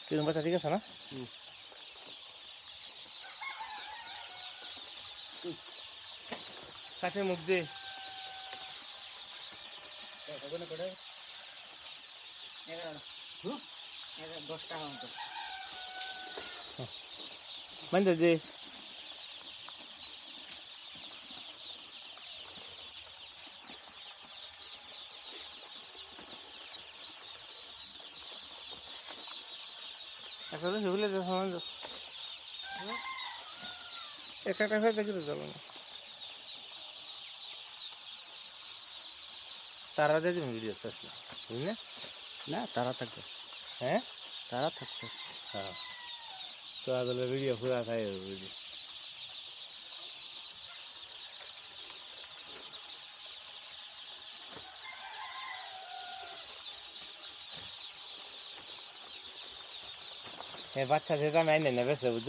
তিন বাচ্চা ঠিক আছে না? কাঠের মধ্যে মানে যে আসলে সেগুলো সমান একটা হয়ে দেখি তো চলো না তারা দিয়ে দিন ভিডিও শেষ না বুঝলি না তারা থাকবে হ্যাঁ তারা থাকছে হ্যাঁ তো আসলে ভিডিও পুরা খাই বুঝি বাচ্চা যেটা আমি আইনে নেবে বুঝছো